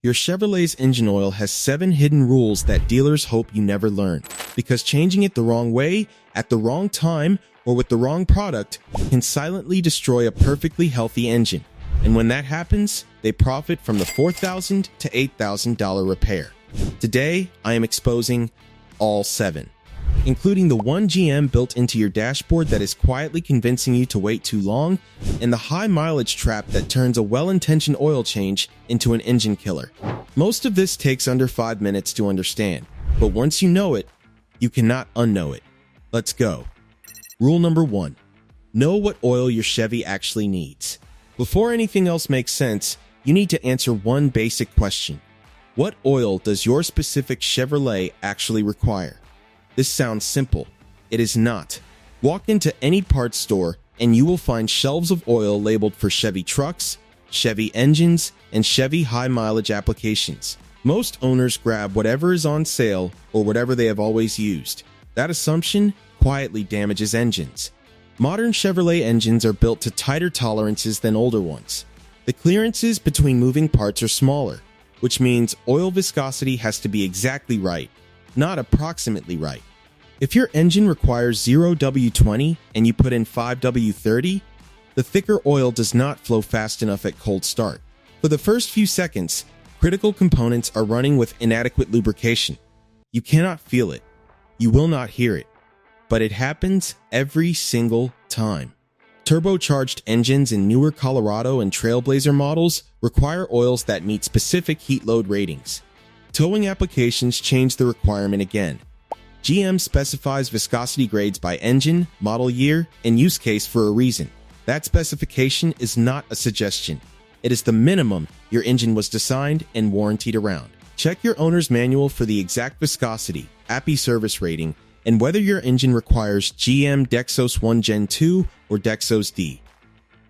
Your Chevrolet's engine oil has 7 hidden rules that dealers hope you never learn, because changing it the wrong way, at the wrong time, or with the wrong product can silently destroy a perfectly healthy engine. And when that happens, they profit from the $4,000 to $8,000 repair. Today, I am exposing all 7, including the one GM built into your dashboard that is quietly convincing you to wait too long, and the high mileage trap that turns a well-intentioned oil change into an engine killer. Most of this takes under 5 minutes to understand, but once you know it, you cannot unknow it. Let's go. Rule number 1. Know what oil your Chevy actually needs. Before anything else makes sense, you need to answer one basic question. What oil does your specific Chevrolet actually require? This sounds simple. It is not. Walk into any parts store and you will find shelves of oil labeled for Chevy trucks, Chevy engines, and Chevy high-mileage applications. Most owners grab whatever is on sale or whatever they have always used. That assumption quietly damages engines. Modern Chevrolet engines are built to tighter tolerances than older ones. The clearances between moving parts are smaller, which means oil viscosity has to be exactly right, not approximately right. If your engine requires 0W20 and you put in 5W30, the thicker oil does not flow fast enough at cold start. For the first few seconds, critical components are running with inadequate lubrication. You cannot feel it. You will not hear it. But it happens every single time. Turbocharged engines in newer Colorado and Trailblazer models require oils that meet specific heat load ratings. Towing applications change the requirement again. GM specifies viscosity grades by engine, model year, and use case for a reason. That specification is not a suggestion. It is the minimum your engine was designed and warrantied around. Check your owner's manual for the exact viscosity, API service rating, and whether your engine requires GM Dexos 1 Gen 2 or Dexos D.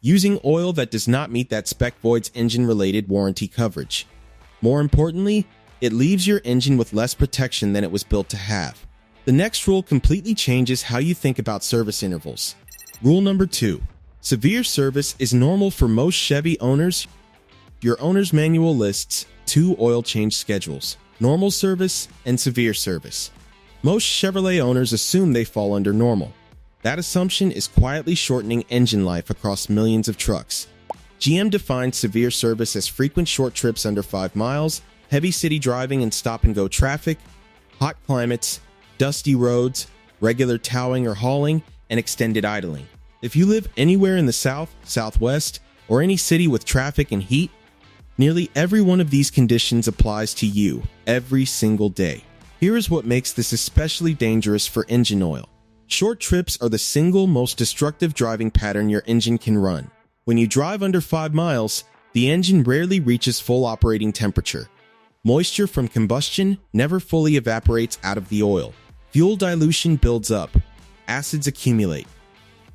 Using oil that does not meet that spec voids engine-related warranty coverage. More importantly, it leaves your engine with less protection than it was built to have. The next rule completely changes how you think about service intervals. Rule number 2. Severe service is normal for most Chevy owners. Your owner's manual lists 2 oil change schedules: normal service and severe service. Most Chevrolet owners assume they fall under normal. That assumption is quietly shortening engine life across millions of trucks. GM defines severe service as frequent short trips under 5 miles, heavy city driving and stop-and-go traffic, hot climates, dusty roads, regular towing or hauling, and extended idling. If you live anywhere in the South, Southwest, or any city with traffic and heat, nearly every one of these conditions applies to you every single day. Here is what makes this especially dangerous for engine oil. Short trips are the single most destructive driving pattern your engine can run. When you drive under 5 miles, the engine rarely reaches full operating temperature. Moisture from combustion never fully evaporates out of the oil. Fuel dilution builds up. Acids accumulate.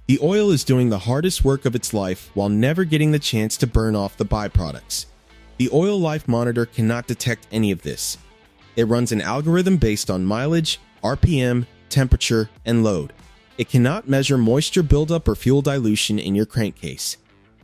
The oil is doing the hardest work of its life while never getting the chance to burn off the byproducts. The oil life monitor cannot detect any of this. It runs an algorithm based on mileage, RPM, temperature, and load. It cannot measure moisture buildup or fuel dilution in your crankcase.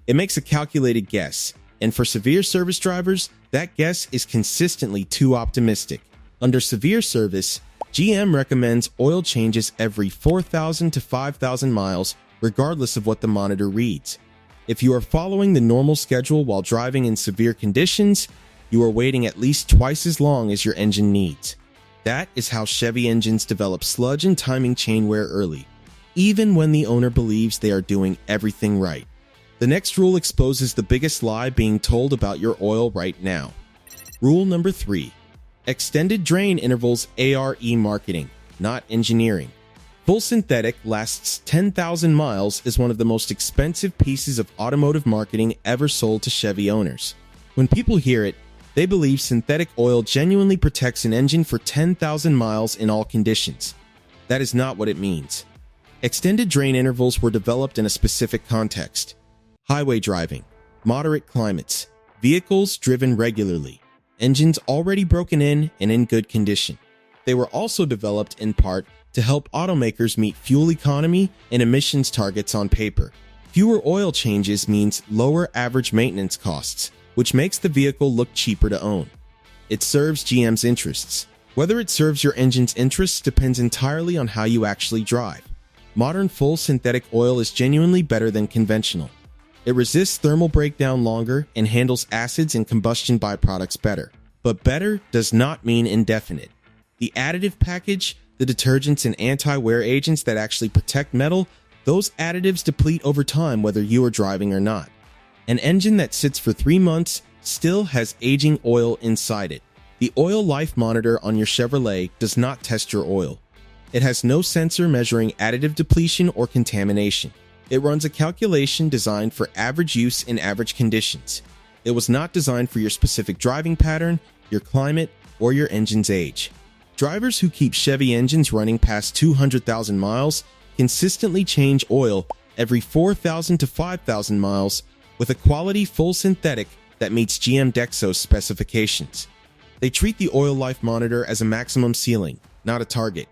It makes a calculated guess, and for severe service drivers, that guess is consistently too optimistic. Under severe service, GM recommends oil changes every 4,000 to 5,000 miles, regardless of what the monitor reads. If you are following the normal schedule while driving in severe conditions, you are waiting at least twice as long as your engine needs. That is how Chevy engines develop sludge and timing chain wear early, even when the owner believes they are doing everything right. The next rule exposes the biggest lie being told about your oil right now. Rule number 3. Extended drain intervals. ARE marketing, not engineering. Full synthetic lasts 10,000 miles is one of the most expensive pieces of automotive marketing ever sold to Chevy owners. When people hear it, they believe synthetic oil genuinely protects an engine for 10,000 miles in all conditions. That is not what it means. Extended drain intervals were developed in a specific context: highway driving, moderate climates, vehicles driven regularly, engines already broken in and in good condition. They were also developed in part to help automakers meet fuel economy and emissions targets on paper. Fewer oil changes means lower average maintenance costs, which makes the vehicle look cheaper to own. it serves GM's interests. Whether it serves your engine's interests depends entirely on how you actually drive. Modern full synthetic oil is genuinely better than conventional. It resists thermal breakdown longer and handles acids and combustion byproducts better. But better does not mean indefinite. The additive package, the detergents and anti-wear agents that actually protect metal, those additives deplete over time whether you are driving or not. An engine that sits for 3 months still has aging oil inside it. The oil life monitor on your Chevrolet does not test your oil. It has no sensor measuring additive depletion or contamination. It runs a calculation designed for average use in average conditions. It was not designed for your specific driving pattern, your climate, or your engine's age. Drivers who keep Chevy engines running past 200,000 miles consistently change oil every 4,000 to 5,000 miles with a quality full synthetic that meets GM Dexos specifications. They treat the oil life monitor as a maximum ceiling, not a target.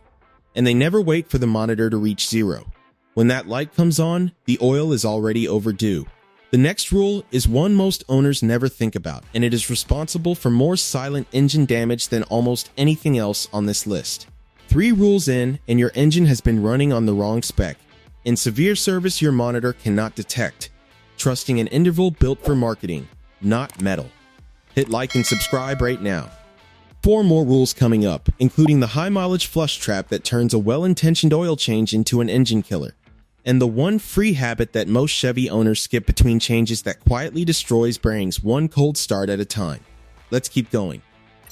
And they never wait for the monitor to reach zero. When that light comes on, the oil is already overdue. The next rule is one most owners never think about, and it is responsible for more silent engine damage than almost anything else on this list. 3 rules in, and your engine has been running on the wrong spec. In severe service, your monitor cannot detect. Trusting an interval built for marketing, not metal. Hit like and subscribe right now. 4 more rules coming up, including the high-mileage flush trap that turns a well-intentioned oil change into an engine killer, and the one free habit that most Chevy owners skip between changes that quietly destroys bearings one cold start at a time. Let's keep going.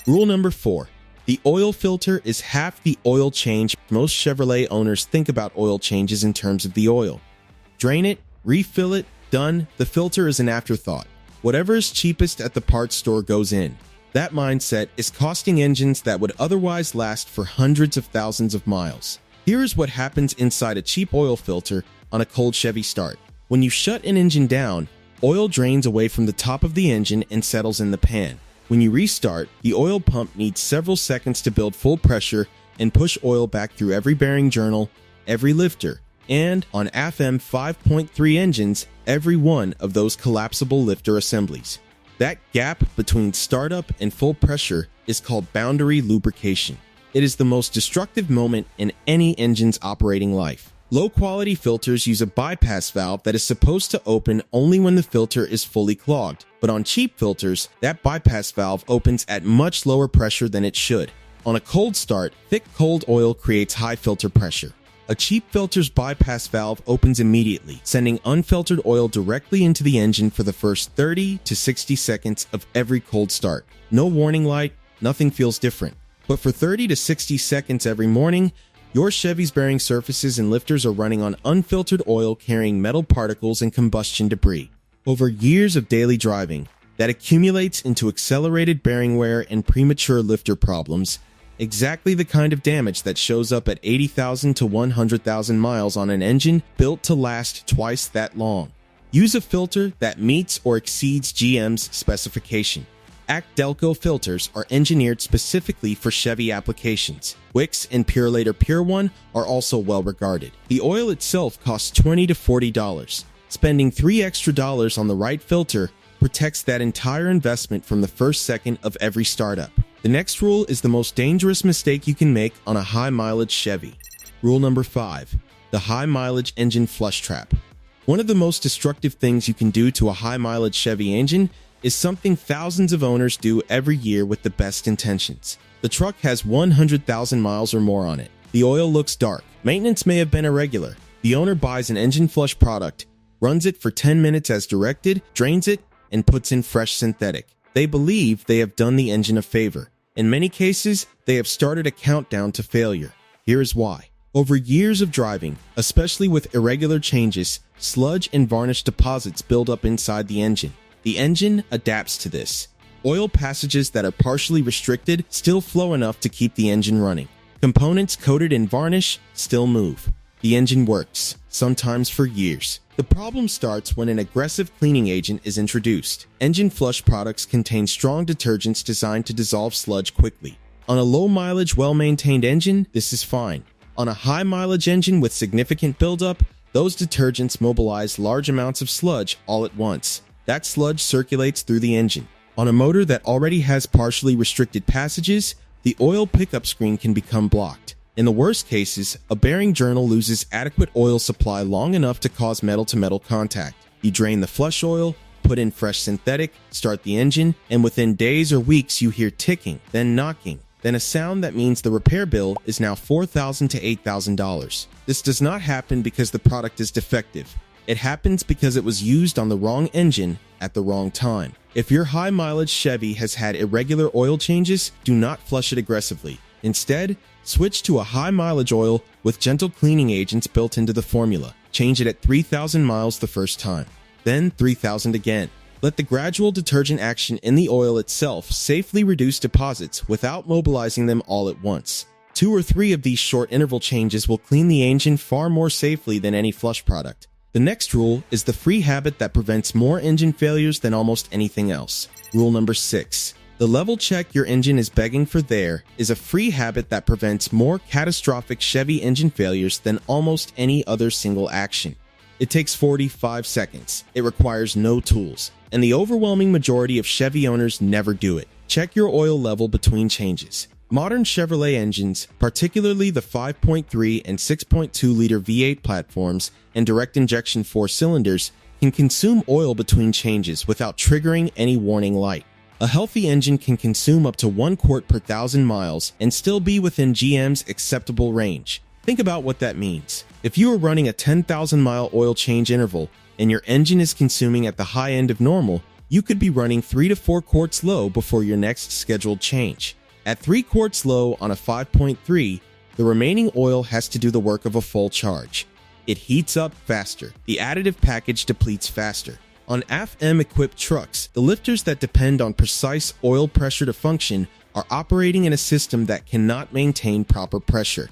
Rule number 4. The oil filter is half the oil change. Most Chevrolet owners think about oil changes in terms of the oil. Drain it, refill it, done. The filter is an afterthought. Whatever is cheapest at the parts store goes in. That mindset is costing engines that would otherwise last for hundreds of thousands of miles. Here is what happens inside a cheap oil filter on a cold Chevy start. When you shut an engine down, oil drains away from the top of the engine and settles in the pan. When you restart, the oil pump needs several seconds to build full pressure and push oil back through every bearing journal, every lifter, and on FM 5.3 engines, every one of those collapsible lifter assemblies. That gap between startup and full pressure is called boundary lubrication. It is the most destructive moment in any engine's operating life. Low-quality filters use a bypass valve that is supposed to open only when the filter is fully clogged, but on cheap filters, that bypass valve opens at much lower pressure than it should. On a cold start, thick cold oil creates high filter pressure. A cheap filter's bypass valve opens immediately, sending unfiltered oil directly into the engine for the first 30 to 60 seconds of every cold start. No warning light, nothing feels different. But for 30 to 60 seconds every morning, your Chevy's bearing surfaces and lifters are running on unfiltered oil carrying metal particles and combustion debris. Over years of daily driving, that accumulates into accelerated bearing wear and premature lifter problems, exactly the kind of damage that shows up at 80,000 to 100,000 miles on an engine built to last twice that long. Use a filter that meets or exceeds GM's specification. Delco filters are engineered specifically for Chevy applications. Wix and Purelator Pure One are also well regarded. The oil itself costs $20 to $40. Spending $3 extra on the right filter protects that entire investment from the first second of every startup. The next rule is the most dangerous mistake you can make on a high-mileage Chevy. Rule number 5. The high-mileage engine flush trap. One of the most destructive things you can do to a high-mileage Chevy engine is something thousands of owners do every year with the best intentions. The truck has 100,000 miles or more on it. The oil looks dark. Maintenance may have been irregular. The owner buys an engine flush product, runs it for 10 minutes as directed, drains it, and puts in fresh synthetic. They believe they have done the engine a favor. In many cases, they have started a countdown to failure. Here is why. Over years of driving, especially with irregular changes, sludge and varnish deposits build up inside the engine. The engine adapts to this. Oil passages that are partially restricted still flow enough to keep the engine running. Components coated in varnish still move. The engine works, sometimes for years. The problem starts when an aggressive cleaning agent is introduced. Engine flush products contain strong detergents designed to dissolve sludge quickly. On a low-mileage, well-maintained engine, this is fine. On a high-mileage engine with significant buildup, those detergents mobilize large amounts of sludge all at once. That sludge circulates through the engine. On a motor that already has partially restricted passages, the oil pickup screen can become blocked. In the worst cases, a bearing journal loses adequate oil supply long enough to cause metal-to-metal contact. You drain the flush oil, put in fresh synthetic, start the engine, and within days or weeks you hear ticking, then knocking, then a sound that means the repair bill is now $4,000 to $8,000. This does not happen because the product is defective. It happens because it was used on the wrong engine at the wrong time. If your high-mileage Chevy has had irregular oil changes, do not flush it aggressively. Instead, switch to a high-mileage oil with gentle cleaning agents built into the formula. Change it at 3,000 miles the first time, then 3,000 again. Let the gradual detergent action in the oil itself safely reduce deposits without mobilizing them all at once. 2 or 3 of these short interval changes will clean the engine far more safely than any flush product. The next rule is the free habit that prevents more engine failures than almost anything else. Rule number 6. The level check your engine is begging for there is a free habit that prevents more catastrophic Chevy engine failures than almost any other single action. It takes 45 seconds. It requires no tools. And the overwhelming majority of Chevy owners never do it. Check your oil level between changes. Modern Chevrolet engines, particularly the 5.3 and 6.2 liter V8 platforms and direct injection 4 cylinders, can consume oil between changes without triggering any warning light. A healthy engine can consume up to 1 quart per 1,000 miles and still be within GM's acceptable range. Think about what that means. If you are running a 10,000 mile oil change interval and your engine is consuming at the high end of normal, you could be running 3 to 4 quarts low before your next scheduled change. At 3 quarts low on a 5.3, the remaining oil has to do the work of a full charge. It heats up faster. The additive package depletes faster. On AFM-equipped trucks, the lifters that depend on precise oil pressure to function are operating in a system that cannot maintain proper pressure.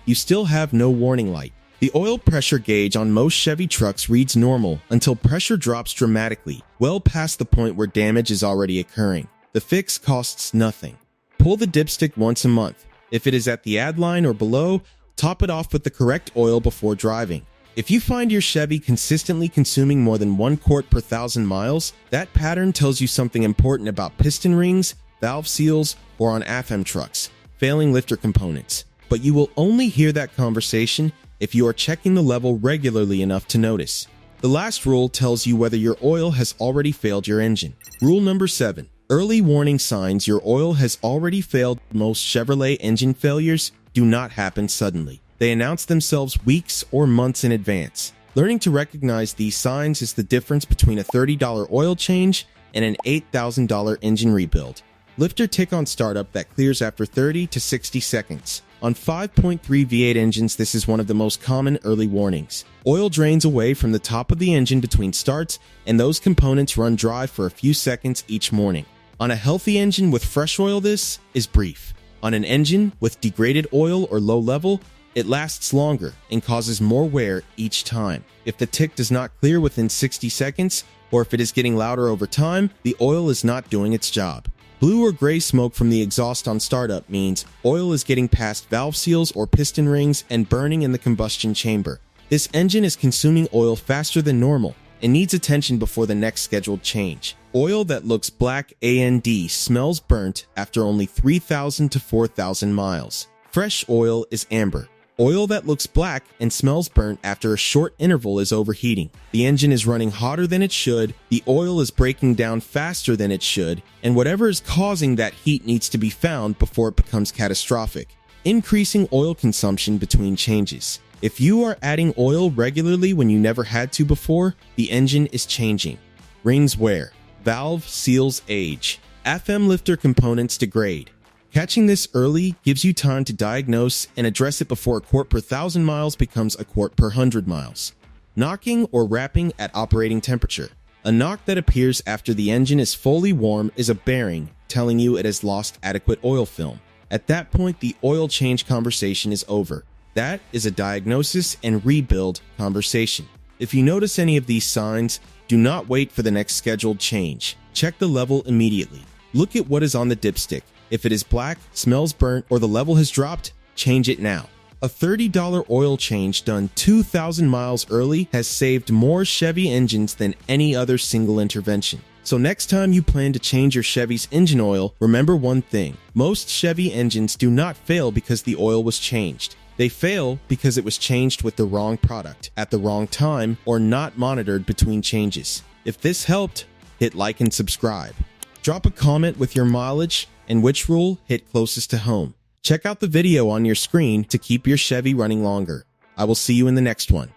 You still have no warning light. The oil pressure gauge on most Chevy trucks reads normal until pressure drops dramatically, well past the point where damage is already occurring. The fix costs nothing. Pull the dipstick once a month. If it is at the add line or below, top it off with the correct oil before driving. If you find your Chevy consistently consuming more than 1 quart per 1,000 miles, that pattern tells you something important about piston rings, valve seals, or on AFM trucks, failing lifter components. But you will only hear that conversation if you are checking the level regularly enough to notice. The last rule tells you whether your oil has already failed your engine. Rule number 7. Early warning signs your oil has already failed. Most Chevrolet engine failures do not happen suddenly. They announce themselves weeks or months in advance. Learning to recognize these signs is the difference between a $30 oil change and an $8,000 engine rebuild. Lifter tick on startup that clears after 30 to 60 seconds. On 5.3 V8 engines, this is one of the most common early warnings. Oil drains away from the top of the engine between starts, and those components run dry for a few seconds each morning. On a healthy engine with fresh oil, this is brief. On an engine with degraded oil or low level, it lasts longer and causes more wear each time. If the tick does not clear within 60 seconds, or if it is getting louder over time, the oil is not doing its job. Blue or gray smoke from the exhaust on startup means oil is getting past valve seals or piston rings and burning in the combustion chamber. This engine is consuming oil faster than normal and needs attention before the next scheduled change. Oil that looks black and smells burnt after only 3,000 to 4,000 miles. Fresh oil is amber. Oil that looks black and smells burnt after a short interval is overheating. The engine is running hotter than it should, the oil is breaking down faster than it should, and whatever is causing that heat needs to be found before it becomes catastrophic. Increasing oil consumption between changes. If you are adding oil regularly when you never had to before, the engine is changing. Rings wear. Valve seals age. AFM lifter components degrade. Catching this early gives you time to diagnose and address it before a quart per 1,000 miles becomes a quart per 100 miles. Knocking or rapping at operating temperature. A knock that appears after the engine is fully warm is a bearing telling you it has lost adequate oil film. At that point, the oil change conversation is over. That is a diagnosis and rebuild conversation. If you notice any of these signs, do not wait for the next scheduled change. Check the level immediately. Look at what is on the dipstick. If it is black, smells burnt, or the level has dropped, change it now. A $30 oil change done 2,000 miles early has saved more Chevy engines than any other single intervention. So next time you plan to change your Chevy's engine oil, remember one thing. Most Chevy engines do not fail because the oil was changed. They fail because it was changed with the wrong product, at the wrong time, or not monitored between changes. If this helped, hit like and subscribe. Drop a comment with your mileage and which rule hit closest to home. Check out the video on your screen to keep your Chevy running longer. I will see you in the next one.